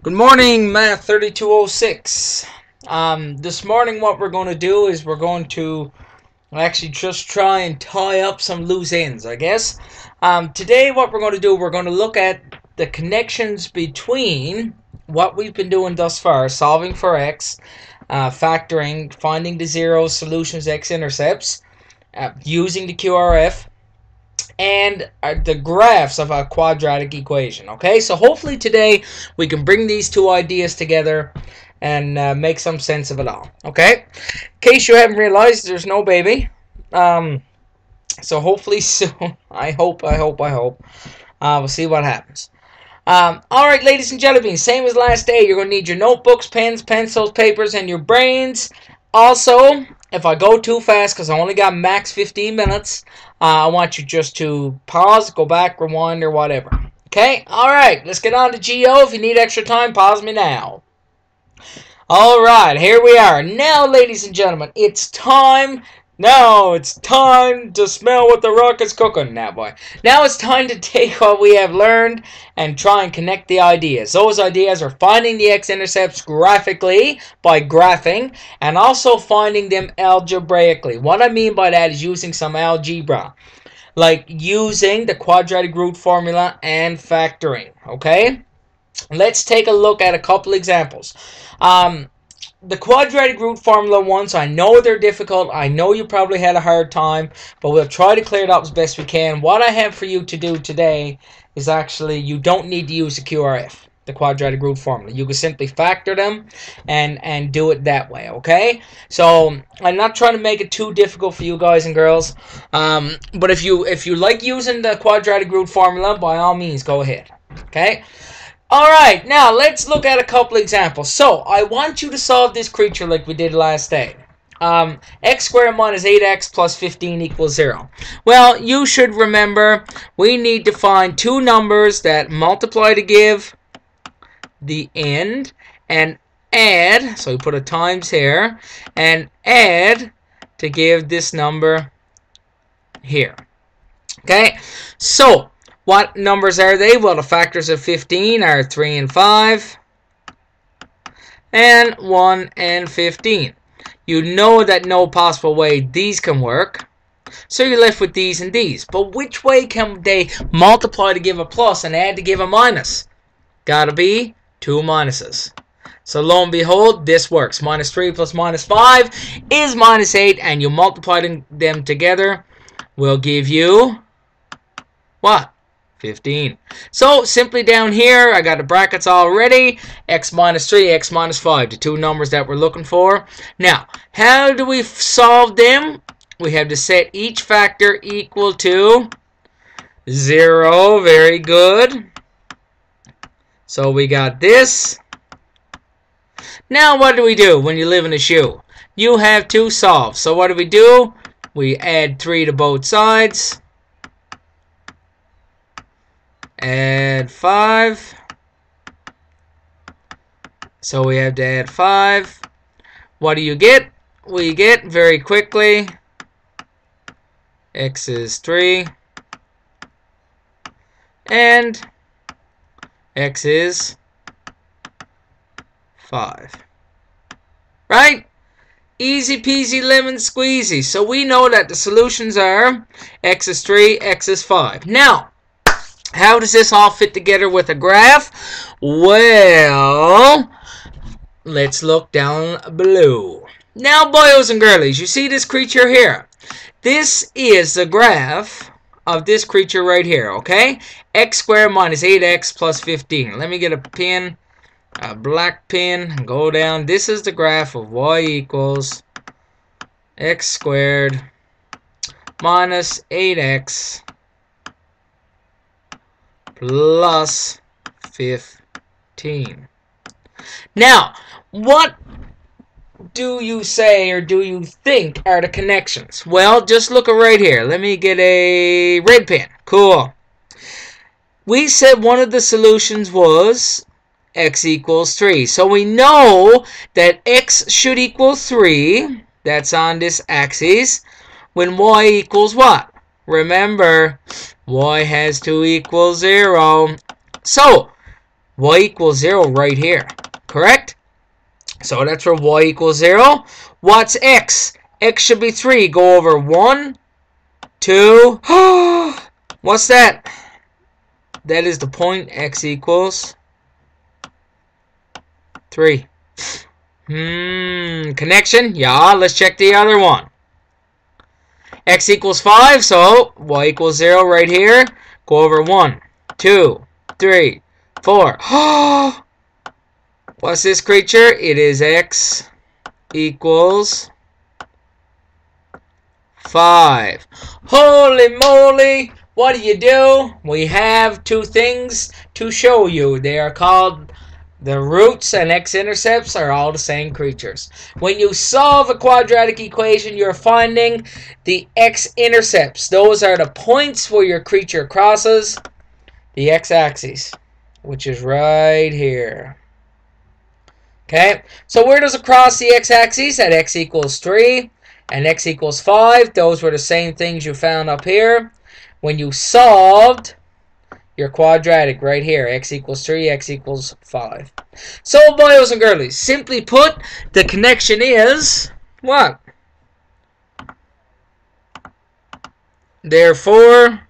Good morning, Math 3206. This morning what we're going to do is we're going to actually just try and tie up some loose ends, I guess. Today what we're going to do, we're going to look at the connections between what we've been doing thus far, solving for x, factoring, finding the zeros, solutions, x-intercepts, using the QRF, and the graphs of a quadratic equation. Okay, so hopefully today we can bring these two ideas together and make some sense of it all. Okay, in case you haven't realized, there's no baby. So hopefully soon. I hope. We'll see what happens. Alright, ladies and gentlemen, same as last day, you're going to need your notebooks, pens, pencils, papers, and your brains. Also, if I go too fast, because I only got max 15 minutes, I want you just to pause, go back, rewind, or whatever. Okay? Alright, let's get on to GO. If you need extra time, pause me now. Alright, here we are. Now, ladies and gentlemen, it's time... Now it's time to smell what the rocket's cooking. Now, boy. Now it's time to take what we have learned and try and connect the ideas. Those ideas are finding the x-intercepts graphically by graphing and also finding them algebraically. What I mean by that is using some algebra, like using the quadratic root formula and factoring. Okay? Let's take a look at a couple examples. The quadratic root formula ones, I know they're difficult. I know you probably had a hard time, but we'll try to clear it up as best we can. What I have for you to do today is actually, you don't need to use the QRF, the quadratic root formula. You can simply factor them and do it that way, okay? So, I'm not trying to make it too difficult for you guys and girls. But if you like using the quadratic root formula, by all means, go ahead, okay? Alright, now let's look at a couple examples. So, I want you to solve this creature like we did last day. X squared minus 8x plus 15 equals 0. Well, you should remember, we need to find two numbers that multiply to give the end and add, so we put a times here, and add to give this number here. Okay, so what numbers are they? Well, the factors of 15 are 3 and 5, and 1 and 15. You know that no possible way these can work, so you're left with these and these. But which way can they multiply to give a plus and add to give a minus? Gotta be two minuses. So lo and behold, this works. Minus 3 plus minus 5 is minus 8, and you multiply them together will give you what? 15. So, simply down here, I got the brackets already. X minus 3, X minus 5, the two numbers that we're looking for. Now, how do we solve them? We have to set each factor equal to 0. Very good. So, we got this. Now, what do we do when you live in a shoe? You have to solve. So, what do? We add 3 to both sides. Add 5. So we have to add 5. What do you get? We get very quickly x is 3 and x is 5. Right? Easy peasy lemon squeezy. So we know that the solutions are x is 3, x is 5. Now, how does this all fit together with a graph? Well, let's look down below. Now, boys and girlies, you see this creature here? This is the graph of this creature right here, okay? X squared minus 8x plus 15. Let me get a pen, a black pen, and go down. This is the graph of y equals x squared minus 8x plus 15. Now, what do you say or do you think are the connections? Well, just look right here. Let me get a red pen. Cool. We said one of the solutions was x equals 3. So we know that x should equal 3. That's on this axis. When y equals what? Remember, y has to equal 0. So, y equals 0 right here. Correct? So that's for y equals 0. What's x? X should be 3. Go over 1, 2. What's that? That is the point. X equals 3. Connection? Yeah, let's check the other one. X equals 5, so y equals 0 right here. Go over 1, 2, 3, 4. What's this creature? It is x equals 5. Holy moly! What do? We have two things to show you. They are called the roots and x-intercepts are all the same creatures. When you solve a quadratic equation, you're finding the x-intercepts. Those are the points where your creature crosses the x-axis, which is right here. Okay, so where does it cross the x-axis? At x equals 3 and x equals 5. Those were the same things you found up here when you solved your quadratic right here. X equals 3, x equals 5. So, boys and girlies, simply put, the connection is what? Therefore,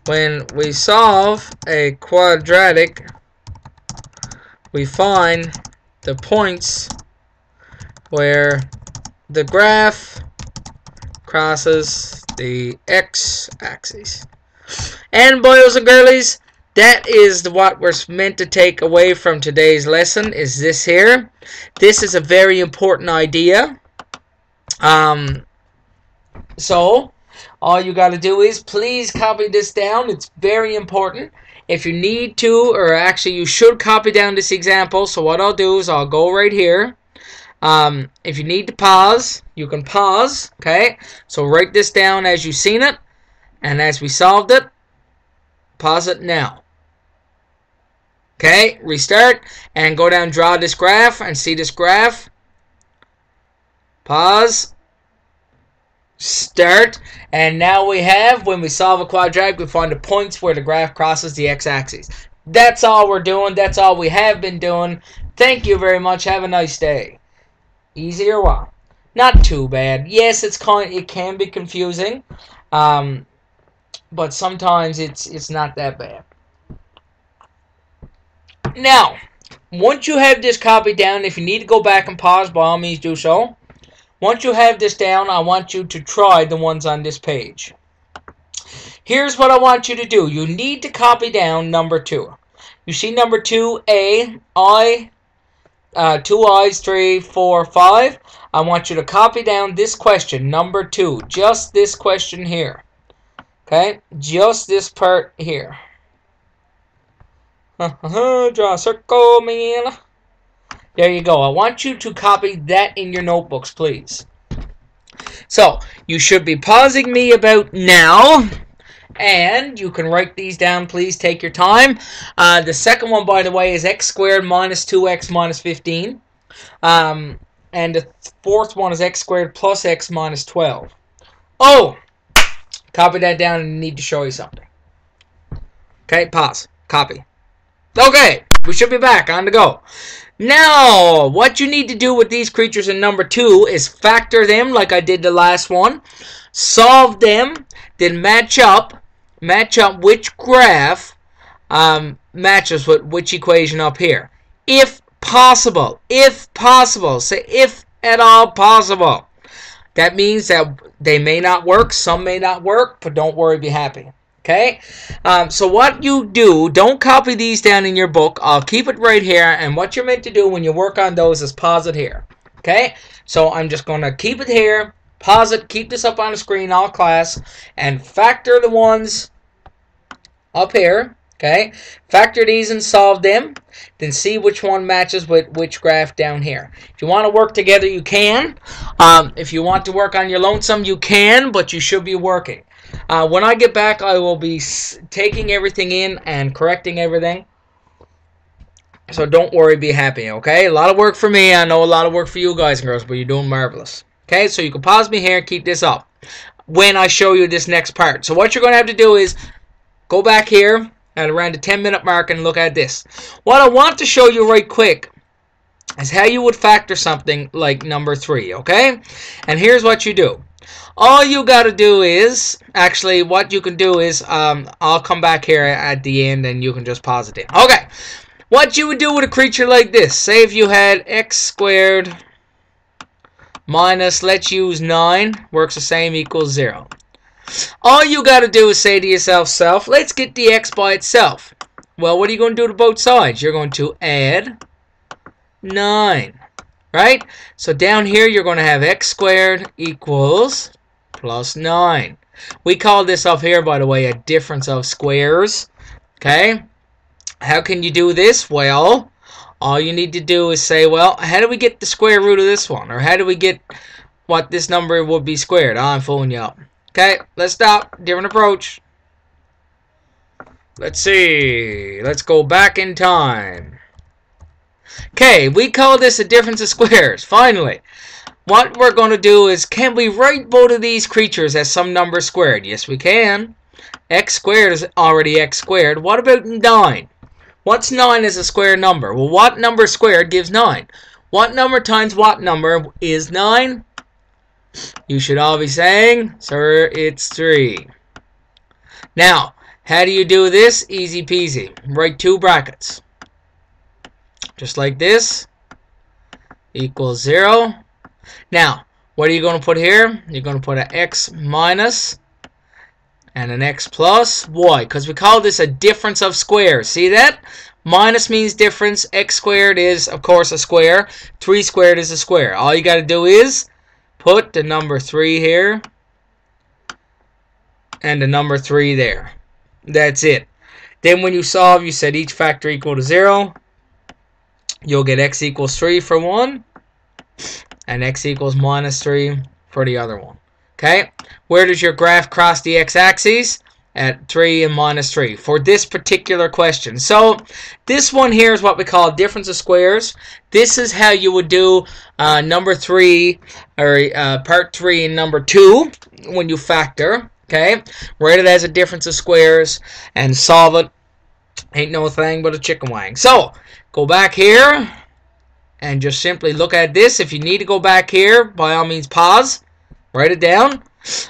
when we solve a quadratic, we find the points where the graph crosses the x-axis. And boys and girlies, that is what we're meant to take away from today's lesson, is this here. This is a very important idea. So, all you got to do is please copy this down. It's very important. If you need to, or actually you should copy down this example. So what I'll do is I'll go right here. If you need to pause, you can pause. Okay? So write this down as you've seen it. And as we solved it, pause it now. Okay? Restart. And go down, draw this graph, and see this graph. Pause. Start. And now we have, when we solve a quadratic, we find the points where the graph crosses the x-axis. That's all we're doing. That's all we have been doing. Thank you very much. Have a nice day. Easy or what? Not too bad. Yes, it can be confusing, but sometimes it's not that bad. Now, once you have this copied down, if you need to go back and pause, by all means do so. Once you have this down, I want you to try the ones on this page. Here's what I want you to do. You need to copy down number 2. You see number 2, A, I, 2 I's, 3, 4, 5. I want you to copy down this question, number 2. Just this question here. Okay? Just this part here. Draw a circle, man. There you go. I want you to copy that in your notebooks, please. So, you should be pausing me about now. And you can write these down, please. Take your time. The second one, by the way, is x squared minus 2x minus 15. And the fourth one is x squared plus x minus 12. Oh! Copy that down and I need to show you something. Okay, pause. Copy. Okay, we should be back. On the go. Now, what you need to do with these creatures in number 2 is factor them like I did the last one. Solve them. Then match up which graph matches with which equation up here. If possible. If possible. Say if at all possible. That means that they may not work. Some may not work. But don't worry. Be happy. Okay, so what you do, don't copy these down in your book. I'll keep it right here. And what you're meant to do when you work on those is pause it here. Okay, so I'm just going to keep it here, pause it, keep this up on the screen all class, and factor the ones up here. Okay, factor these and solve them. Then see which one matches with which graph down here. If you want to work together, you can. If you want to work on your lonesome, you can, but you should be working. When I get back, I will be taking everything in and correcting everything. So don't worry, be happy, okay? A lot of work for me. I know a lot of work for you guys and girls, but you're doing marvelous. Okay, so you can pause me here, keep this up when I show you this next part. So what you're going to have to do is go back here at around the 10-minute mark and look at this. What I want to show you right quick is how you would factor something like number 3, okay? And here's what you do. All you got to do is, actually, what you can do is, I'll come back here at the end and you can just pause it in. Okay, what you would do with a creature like this, say if you had x squared minus, let's use 9, works the same, equals 0. All you got to do is say to yourself, let's get the x by itself. Well, what are you going to do to both sides? You're going to add 9, right? So down here, you're going to have x squared equals plus 9. We call this up here, by the way, a difference of squares, okay? How can you do this? Well, all you need to do is say, well, how do we get the square root of this one? Or how do we get what this number would be squared? I'm fooling you up. Okay, let's stop. Different approach. Let's see. Let's go back in time. Okay, we call this a difference of squares. Finally, what we're going to do is, can we write both of these creatures as some number squared? Yes, we can. X squared is already x squared. What about 9? What's 9 as a square number? Well, what number squared gives 9? What number times what number is 9? You should all be saying, sir, it's 3. Now, how do you do this? Easy peasy. Write 2 brackets. Just like this. Equals 0. Now, what are you going to put here? You're going to put an x minus and an x plus. Why? Because we call this a difference of squares. See that? Minus means difference. X squared is, of course, a square. 3 squared is a square. All you got to do is put the number 3 here and the number 3 there. That's it. Then when you solve, you set each factor equal to 0. You'll get x equals 3 for one and x equals minus 3 for the other one. Okay? Where does your graph cross the x-axis? At 3 and minus 3 for this particular question. So this one here is what we call difference of squares. This is how you would do number 3 or part 3 and number 2 when you factor. Okay, write it as a difference of squares and solve it. Ain't no thing but a chicken wang. So go back here and just simply look at this. If you need to go back here, by all means pause, write it down.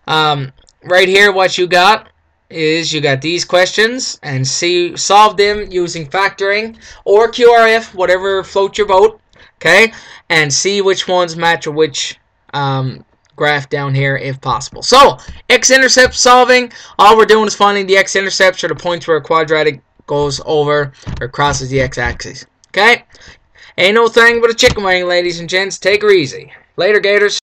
Right here, what you got is you got these questions and solve them using factoring or QRF, whatever floats your boat, okay, and see which ones match or which graph down here if possible. So x-intercept solving, all we're doing is finding the x-intercepts or the points where a quadratic goes over or crosses the x-axis. Okay, ain't no thing but a chicken wing, ladies and gents. Take her easy. Later, Gators.